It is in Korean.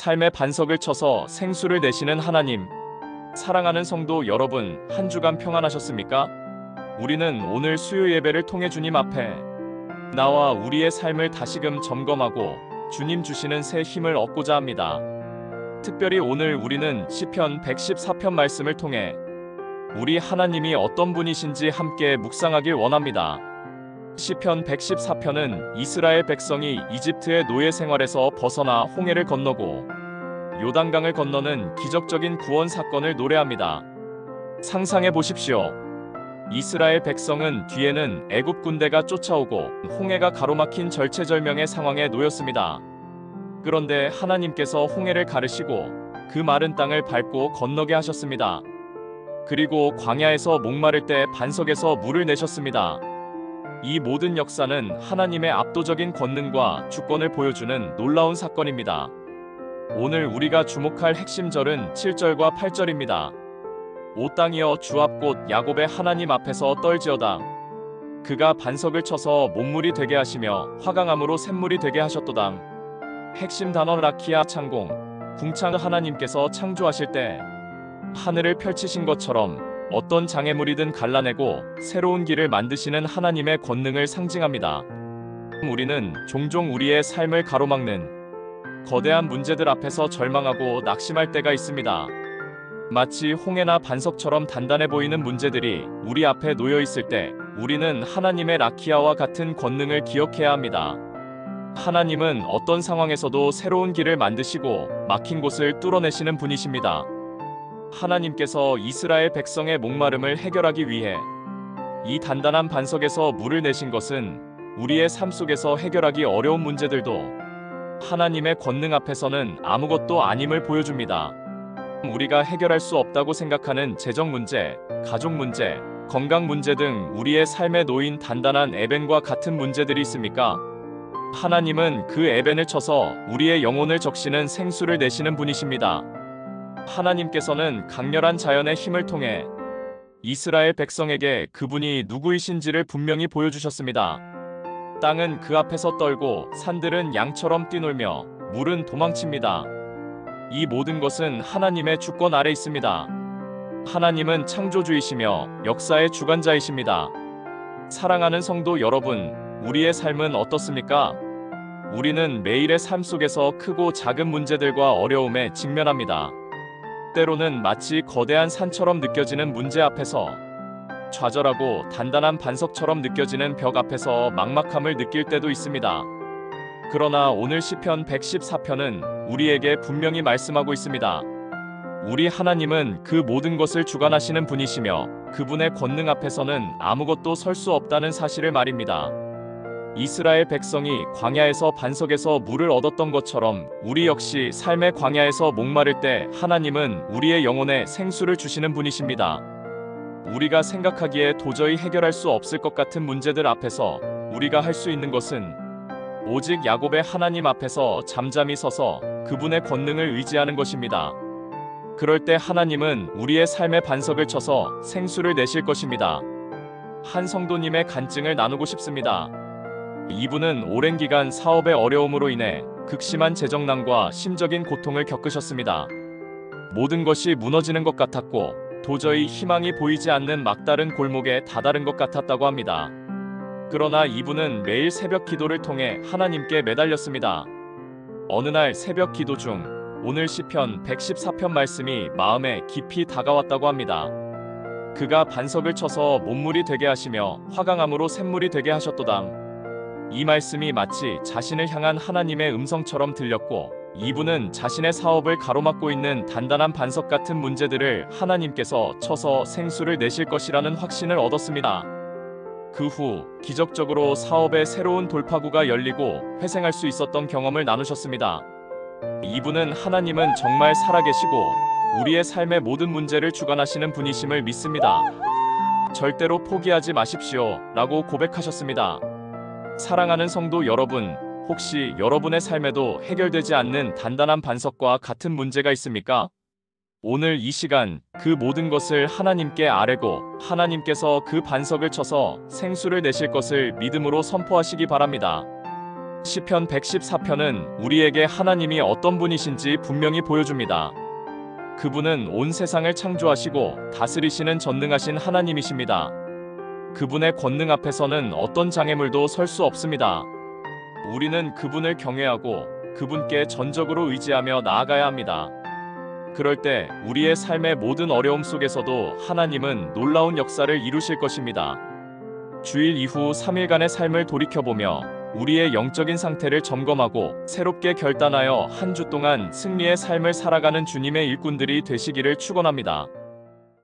삶의 반석을 쳐서 생수를 내시는 하나님. 사랑하는 성도 여러분, 한 주간 평안하셨습니까? 우리는 오늘 수요 예배를 통해 주님 앞에 나와 우리의 삶을 다시금 점검하고 주님 주시는 새 힘을 얻고자 합니다. 특별히 오늘 우리는 시편 114편 말씀을 통해 우리 하나님이 어떤 분이신지 함께 묵상하길 원합니다. 시편 114편은 이스라엘 백성이 이집트의 노예 생활에서 벗어나 홍해를 건너고 요단강을 건너는 기적적인 구원 사건을 노래합니다. 상상해 보십시오. 이스라엘 백성은 뒤에는 애굽 군대가 쫓아오고 홍해가 가로막힌 절체절명의 상황에 놓였습니다. 그런데 하나님께서 홍해를 가르시고 그 마른 땅을 밟고 건너게 하셨습니다. 그리고 광야에서 목마를 때 반석에서 물을 내셨습니다. 이 모든 역사는 하나님의 압도적인 권능과 주권을 보여주는 놀라운 사건입니다. 오늘 우리가 주목할 핵심 절은 7절과 8절입니다. 오 땅이여 주 앞 곧 야곱의 하나님 앞에서 떨지어다. 그가 반석을 쳐서 몬물이 되게 하시며 화강암으로 샘물이 되게 하셨도다. 핵심 단어 라키아 창공, 궁창. 하나님께서 창조하실 때 하늘을 펼치신 것처럼 어떤 장애물이든 갈라내고 새로운 길을 만드시는 하나님의 권능을 상징합니다. 우리는 종종 우리의 삶을 가로막는 거대한 문제들 앞에서 절망하고 낙심할 때가 있습니다. 마치 홍해나 반석처럼 단단해 보이는 문제들이 우리 앞에 놓여 있을 때 우리는 하나님의 라키아와 같은 권능을 기억해야 합니다. 하나님은 어떤 상황에서도 새로운 길을 만드시고 막힌 곳을 뚫어내시는 분이십니다. 하나님께서 이스라엘 백성의 목마름을 해결하기 위해 이 단단한 반석에서 물을 내신 것은 우리의 삶 속에서 해결하기 어려운 문제들도 하나님의 권능 앞에서는 아무것도 아님을 보여줍니다. 우리가 해결할 수 없다고 생각하는 재정 문제, 가족 문제, 건강 문제 등 우리의 삶에 놓인 단단한 에벤과 같은 문제들이 있습니까? 하나님은 그 에벤을 쳐서 우리의 영혼을 적시는 생수를 내시는 분이십니다. 하나님께서는 강렬한 자연의 힘을 통해 이스라엘 백성에게 그분이 누구이신지를 분명히 보여주셨습니다. 땅은 그 앞에서 떨고 산들은 양처럼 뛰놀며 물은 도망칩니다. 이 모든 것은 하나님의 주권 아래 있습니다. 하나님은 창조주이시며 역사의 주관자이십니다. 사랑하는 성도 여러분, 우리의 삶은 어떻습니까? 우리는 매일의 삶 속에서 크고 작은 문제들과 어려움에 직면합니다. 때로는 마치 거대한 산처럼 느껴지는 문제 앞에서 좌절하고 단단한 반석처럼 느껴지는 벽 앞에서 막막함을 느낄 때도 있습니다. 그러나 오늘 시편 114편은 우리에게 분명히 말씀하고 있습니다. 우리 하나님은 그 모든 것을 주관하시는 분이시며 그분의 권능 앞에서는 아무것도 설 수 없다는 사실을 말입니다. 이스라엘 백성이 광야에서 반석에서 물을 얻었던 것처럼 우리 역시 삶의 광야에서 목마를 때 하나님은 우리의 영혼에 생수를 주시는 분이십니다. 우리가 생각하기에 도저히 해결할 수 없을 것 같은 문제들 앞에서 우리가 할 수 있는 것은 오직 야곱의 하나님 앞에서 잠잠히 서서 그분의 권능을 의지하는 것입니다. 그럴 때 하나님은 우리의 삶의 반석을 쳐서 생수를 내실 것입니다. 한 성도님의 간증을 나누고 싶습니다. 이분은 오랜 기간 사업의 어려움으로 인해 극심한 재정난과 심적인 고통을 겪으셨습니다. 모든 것이 무너지는 것 같았고 도저히 희망이 보이지 않는 막다른 골목에 다다른 것 같았다고 합니다. 그러나 이분은 매일 새벽 기도를 통해 하나님께 매달렸습니다. 어느 날 새벽 기도 중 오늘 시편 114편 말씀이 마음에 깊이 다가왔다고 합니다. 그가 반석을 쳐서 몬물이 되게 하시며 화강암으로 샘물이 되게 하셨도다. 이 말씀이 마치 자신을 향한 하나님의 음성처럼 들렸고 이분은 자신의 사업을 가로막고 있는 단단한 반석 같은 문제들을 하나님께서 쳐서 생수를 내실 것이라는 확신을 얻었습니다. 그 후 기적적으로 사업의 새로운 돌파구가 열리고 회생할 수 있었던 경험을 나누셨습니다. 이분은 하나님은 정말 살아계시고 우리의 삶의 모든 문제를 주관하시는 분이심을 믿습니다. 절대로 포기하지 마십시오 라고 고백하셨습니다. 사랑하는 성도 여러분, 혹시 여러분의 삶에도 해결되지 않는 단단한 반석과 같은 문제가 있습니까? 오늘 이 시간 그 모든 것을 하나님께 아뢰고 하나님께서 그 반석을 쳐서 생수를 내실 것을 믿음으로 선포하시기 바랍니다. 시편 114편은 우리에게 하나님이 어떤 분이신지 분명히 보여줍니다. 그분은 온 세상을 창조하시고 다스리시는 전능하신 하나님이십니다. 그분의 권능 앞에서는 어떤 장애물도 설 수 없습니다. 우리는 그분을 경외하고 그분께 전적으로 의지하며 나아가야 합니다. 그럴 때 우리의 삶의 모든 어려움 속에서도 하나님은 놀라운 역사를 이루실 것입니다. 주일 이후 3일간의 삶을 돌이켜보며 우리의 영적인 상태를 점검하고 새롭게 결단하여 한 주 동안 승리의 삶을 살아가는 주님의 일꾼들이 되시기를 축원합니다.